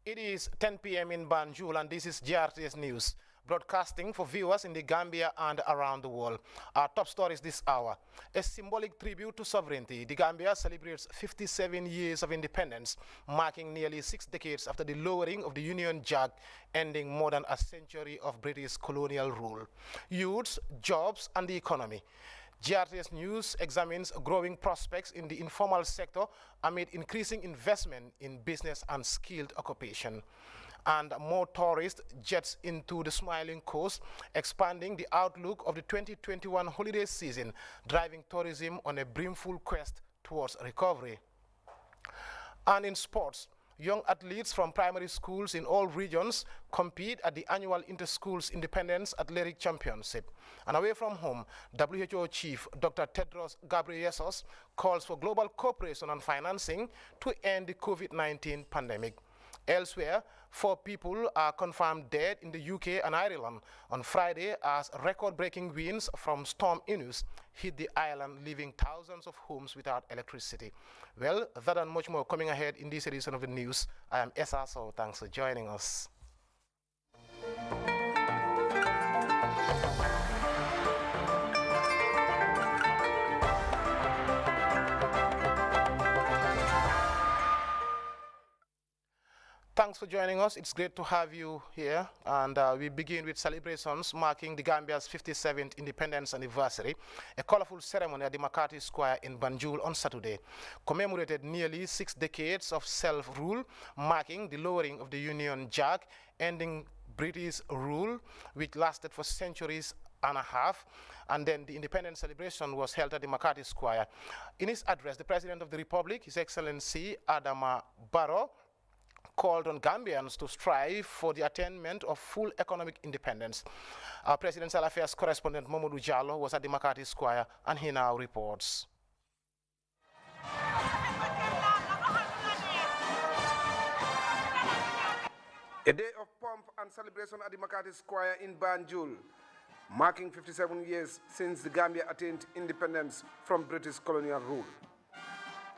It is 10 p.m. in Banjul, and this is GRTS News, broadcasting for viewers in the Gambia and around the world. Our top stories this hour. A symbolic tribute to sovereignty. The Gambia celebrates 57 years of independence, marking nearly 6 decades after the lowering of the Union Jack, ending more than a century of British colonial rule. Youths, jobs, and the economy. GRTS News examines growing prospects in the informal sector amid increasing investment in business and skilled occupation. And more tourist jets into the Smiling Coast, expanding the outlook of the 2021 holiday season, driving tourism on a brimful quest towards recovery. And in sports, young athletes from primary schools in all regions compete at the annual Inter-Schools Independence Athletic Championship. And away from home, WHO Chief Dr. Tedros Ghebreyesus calls for global cooperation on financing to end the COVID-19 pandemic. Elsewhere, 4 people are confirmed dead in the UK and Ireland on Friday as record-breaking winds from Storm Inus hit the island, leaving thousands of homes without electricity. Well, that and much more coming ahead in this edition of the news. I am Esa, so thanks for joining us. Thanks for joining us. It's great to have you here. And we begin with celebrations marking the Gambia's 57th independence anniversary. A colorful ceremony at the McCarthy Square in Banjul on Saturday commemorated nearly 6 decades of self-rule, marking the lowering of the Union Jack, ending British rule, which lasted for centuries and a half, and then the independence celebration was held at the McCarthy Square. In his address, the President of the Republic, His Excellency Adama Barrow, called on Gambians to strive for the attainment of full economic independence. Our Presidential Affairs correspondent Mamadou Jallo was at the McCarthy Square, and he now reports. A day of pomp and celebration at the McCarthy Square in Banjul, marking 57 years since the Gambia attained independence from British colonial rule.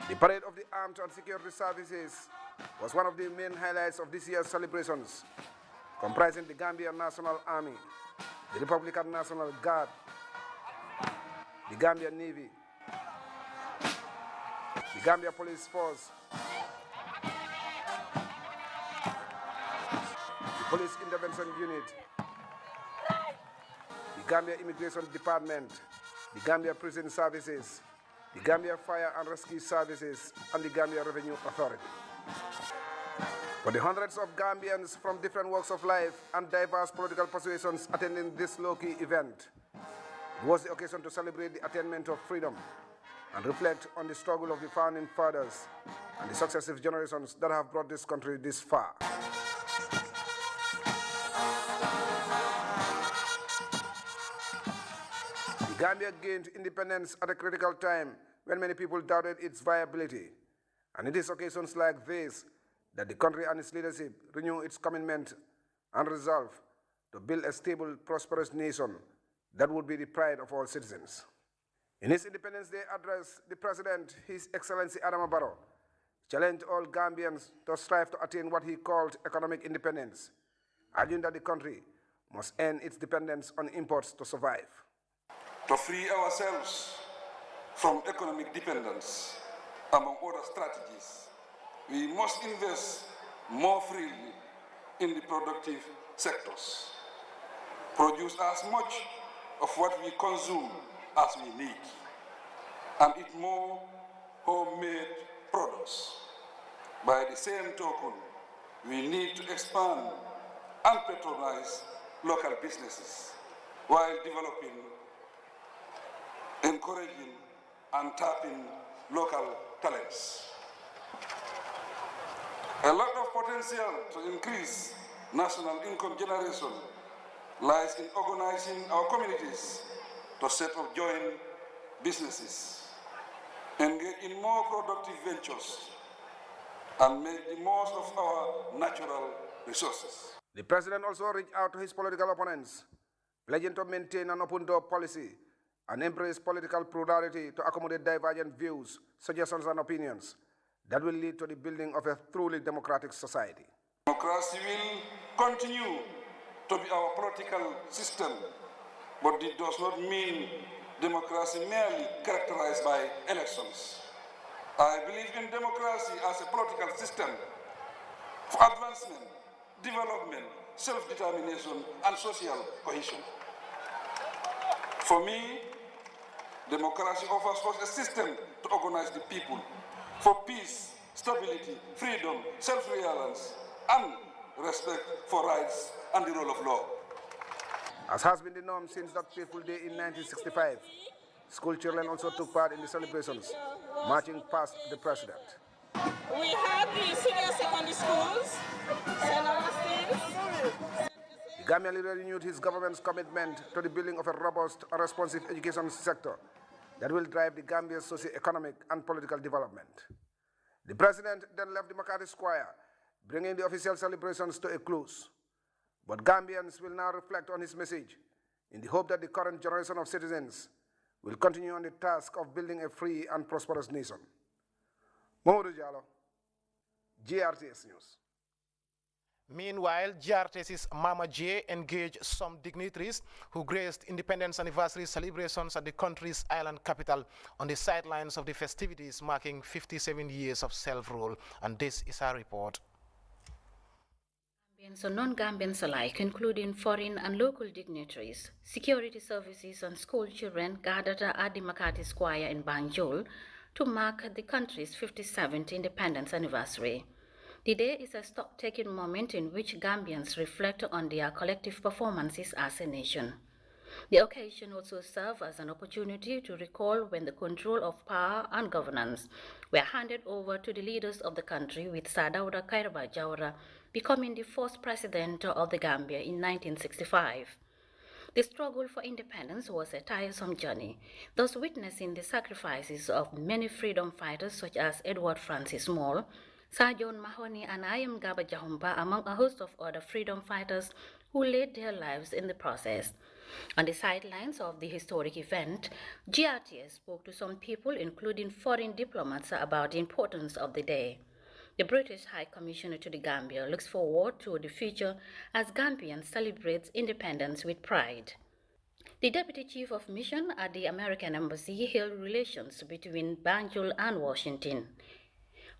The parade of the Armed and Security Services was one of the main highlights of this year's celebrations, comprising the Gambian National Army, the Republican National Guard, the Gambian Navy, the Gambia Police Force, the Police Intervention Unit, the Gambia Immigration Department, the Gambia Prison Services, the Gambia Fire and Rescue Services, and the Gambia Revenue Authority. For the hundreds of Gambians from different walks of life and diverse political persuasions attending this low-key event, it was the occasion to celebrate the attainment of freedom and reflect on the struggle of the founding fathers and the successive generations that have brought this country this far. The Gambia gained independence at a critical time when many people doubted its viability, and it is occasions like this that the country and its leadership renew its commitment and resolve to build a stable, prosperous nation that would be the pride of all citizens. In his Independence Day address, the President, His Excellency Adama Barrow, challenged all Gambians to strive to attain what he called economic independence, arguing that the country must end its dependence on imports to survive. To free ourselves from economic dependence, among other strategies, we must invest more freely in the productive sectors, produce as much of what we consume as we need, and eat more homemade products. By the same token, we need to expand and patronize local businesses while developing, encouraging, and tapping local talents. A lot of potential to increase national income generation lies in organizing our communities to set up joint businesses, engage in more productive ventures, and make the most of our natural resources. The President also reached out to his political opponents, pledging to maintain an open door policy and embrace political plurality to accommodate divergent views, suggestions, and opinions that will lead to the building of a truly democratic society. Democracy will continue to be our political system, but it does not mean democracy merely characterized by elections. I believe in democracy as a political system for advancement, development, self-determination, and social cohesion. For me, democracy offers us a system to organize the people for peace, stability, freedom, self-reliance, and respect for rights and the rule of law. As has been the norm since that fateful day in 1965, school children also took part in the celebrations, marching past the president. We have the senior secondary schools, St. Augustine's. The Gambian leader renewed his government's commitment to the building of a robust and responsive education sector that will drive the Gambia's socio-economic and political development. The president then left the McCarthy Square, bringing the official celebrations to a close. But Gambians will now reflect on his message in the hope that the current generation of citizens will continue on the task of building a free and prosperous nation. Mamadou Diallo, GRTS News. Meanwhile, GRTS's Mama J engaged some dignitaries who graced Independence Anniversary celebrations at the country's island capital on the sidelines of the festivities marking 57 years of self-rule. And this is our report. Gambians and non-Gambians alike, including foreign and local dignitaries, security services and school children gathered at the McCarthy Square in Banjul to mark the country's 57th independence anniversary. The day is a stock-taking moment in which Gambians reflect on their collective performances as a nation. The occasion also served as an opportunity to recall when the control of power and governance were handed over to the leaders of the country, with Sir Dawda Kairaba Jawara becoming the first president of the Gambia in 1965. The struggle for independence was a tiresome journey, thus witnessing the sacrifices of many freedom fighters such as Edward Francis Small, Sir John Mahoney and Ayam Gaba Jahumpa, among a host of other freedom fighters who laid their lives in the process. On the sidelines of the historic event, GRTS spoke to some people, including foreign diplomats, about the importance of the day. The British High Commissioner to the Gambia looks forward to the future as Gambians celebrate independence with pride. The Deputy Chief of Mission at the American Embassy hailed relations between Banjul and Washington,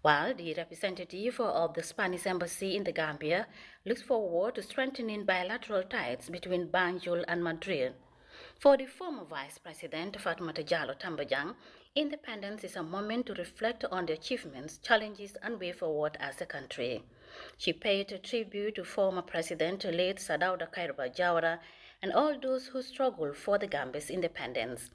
while the representative of the Spanish Embassy in the Gambia looks forward to strengthening bilateral ties between Banjul and Madrid. For the former Vice President Fatoumata Jallow Tambajang, independence is a moment to reflect on the achievements, challenges, and way forward as a country. She paid tribute to former President late Sir Dawda Kairaba Jawara and all those who struggled for the Gambia's independence.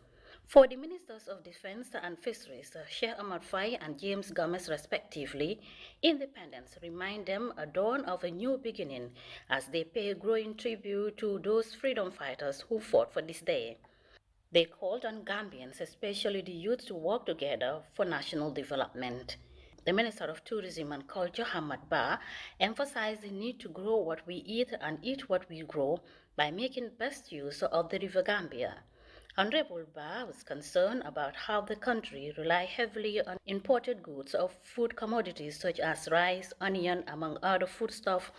For the Ministers of Defense and Fisheries, Sheikh Ahmad Faye and James Gomez respectively, independence remind them a dawn of a new beginning as they pay growing tribute to those freedom fighters who fought for this day. They called on Gambians, especially the youth, to work together for national development. The Minister of Tourism and Culture, Hamad Ba, emphasized the need to grow what we eat and eat what we grow by making best use of the River Gambia. Honorable Ba was concerned about how the country relies heavily on imported goods of food commodities such as rice, onion, among other foodstuffs,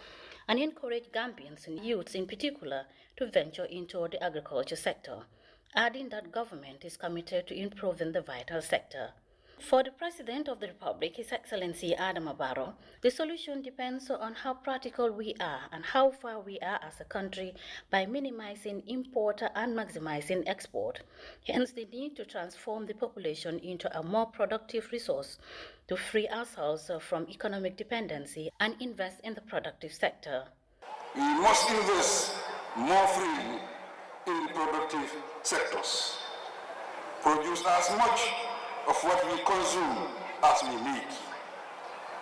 and encouraged Gambians and youths in particular to venture into the agriculture sector, adding that government is committed to improving the vital sector. For the President of the Republic, His Excellency Adama Barrow, the solution depends on how practical we are and how far we are as a country by minimizing import and maximizing export. Hence the need to transform the population into a more productive resource to free ourselves from economic dependency and invest in the productive sector. We must invest more freely in the productive sectors, produce as much of what we consume as we need,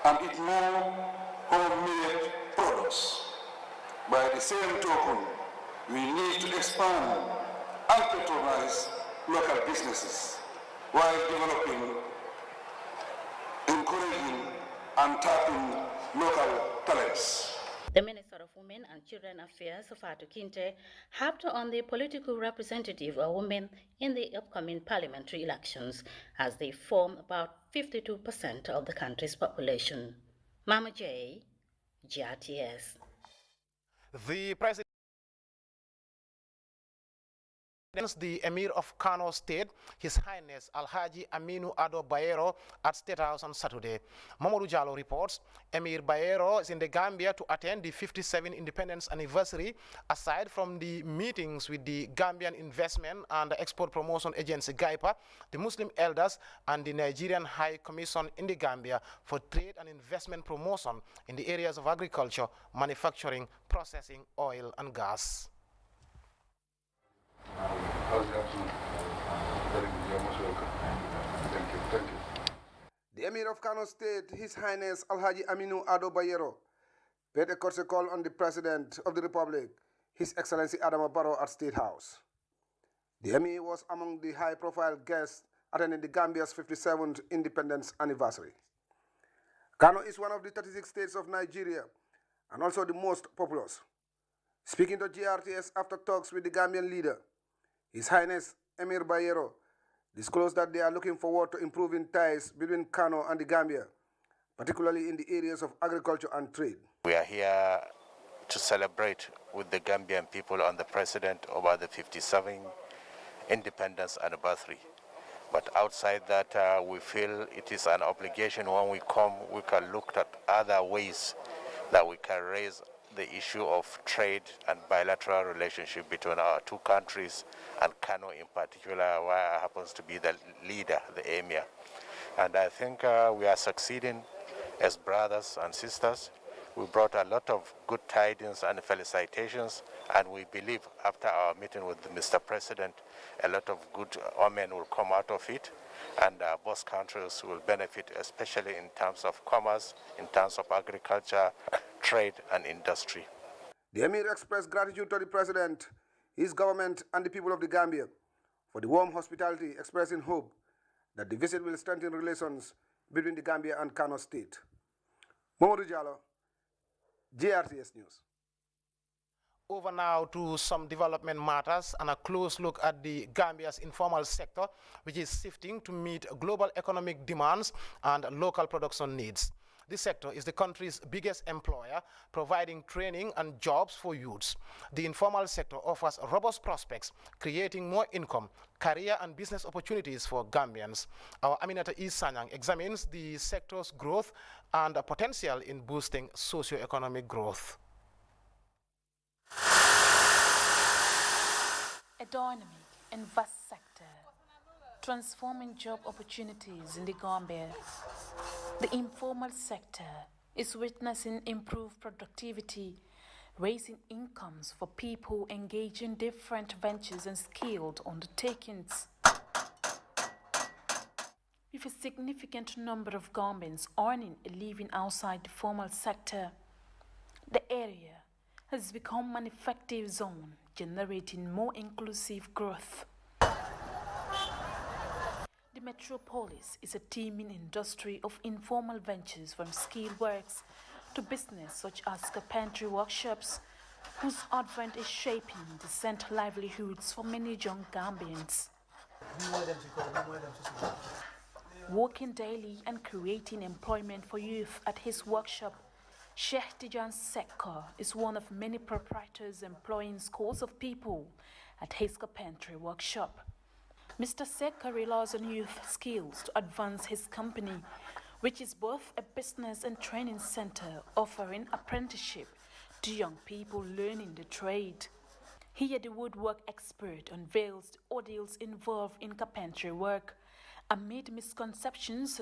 and eat more homemade products. By the same token, we need to expand and patronize local businesses while developing, encouraging, and tapping local talents. The Minister of Women and Children Affairs, Fatou Kinte, harped on the political representative of women in the upcoming parliamentary elections, as they form about 52% of the country's population. Mama J, GRTS. The president, the Emir of Kano State, His Highness Alhaji Aminu Ado Bayero, at State House on Saturday. Mamadou Jallo reports Emir Bayero is in the Gambia to attend the 57th Independence Anniversary. Aside from the meetings with the Gambian Investment and Export Promotion Agency GAIPA, the Muslim elders, and the Nigerian High Commission in the Gambia for Trade and Investment Promotion in the areas of agriculture, manufacturing, processing, oil and gas. The Emir of Kano State, His Highness Alhaji Aminu Ado Bayero, paid a courtesy call on the President of the Republic, His Excellency Adama Barrow, at State House. The Emir was among the high-profile guests attending the Gambia's 57th Independence Anniversary. Kano is one of the 36 states of Nigeria and also the most populous. Speaking to GRTS after talks with the Gambian leader, His Highness Emir Bayero disclosed that they are looking forward to improving ties between Kano and the Gambia, particularly in the areas of agriculture and trade. We are here to celebrate with the Gambian people and the President over the 57th Independence Anniversary. But outside that, we feel it is an obligation when we come, we can look at other ways that we can raise the issue of trade and bilateral relationship between our two countries, and Kano in particular, where I happens to be the leader, the Emir. And I think we are succeeding as brothers and sisters. We brought a lot of good tidings and felicitations, and we believe after our meeting with Mr. President, a lot of good omen will come out of it, and both countries will benefit, especially in terms of commerce, in terms of agriculture, trade and industry. The Emir expressed gratitude to the President, his government and the people of the Gambia for the warm hospitality, expressing hope that the visit will strengthen relations between the Gambia and Kano State. Mamadou Jallo, GRTS News. Over now to some development matters and a close look at the Gambia's informal sector, which is shifting to meet global economic demands and local production needs. This sector is the country's biggest employer, providing training and jobs for youths. The informal sector offers robust prospects, creating more income, career and business opportunities for Gambians. Our Aminata Sanyang examines the sector's growth and potential in boosting socio-economic growth. A dynamic and vast sector, transforming job opportunities in the Gambia. The informal sector is witnessing improved productivity, raising incomes for people engaged in different ventures and skilled undertakings. With a significant number of Gambians earning a living outside the formal sector, the area has become an effective zone, generating more inclusive growth. The metropolis is a teeming industry of informal ventures, from skilled works to business such as carpentry workshops, whose advent is shaping decent livelihoods for many young Gambians. Working daily and creating employment for youth at his workshop, Sheikh Tijan Sekka is one of many proprietors employing scores of people at his carpentry workshop. Mr. Sekka relies on youth skills to advance his company, which is both a business and training center offering apprenticeship to young people learning the trade. Here, the woodwork expert unveils the ordeals involved in carpentry work. Amid misconceptions,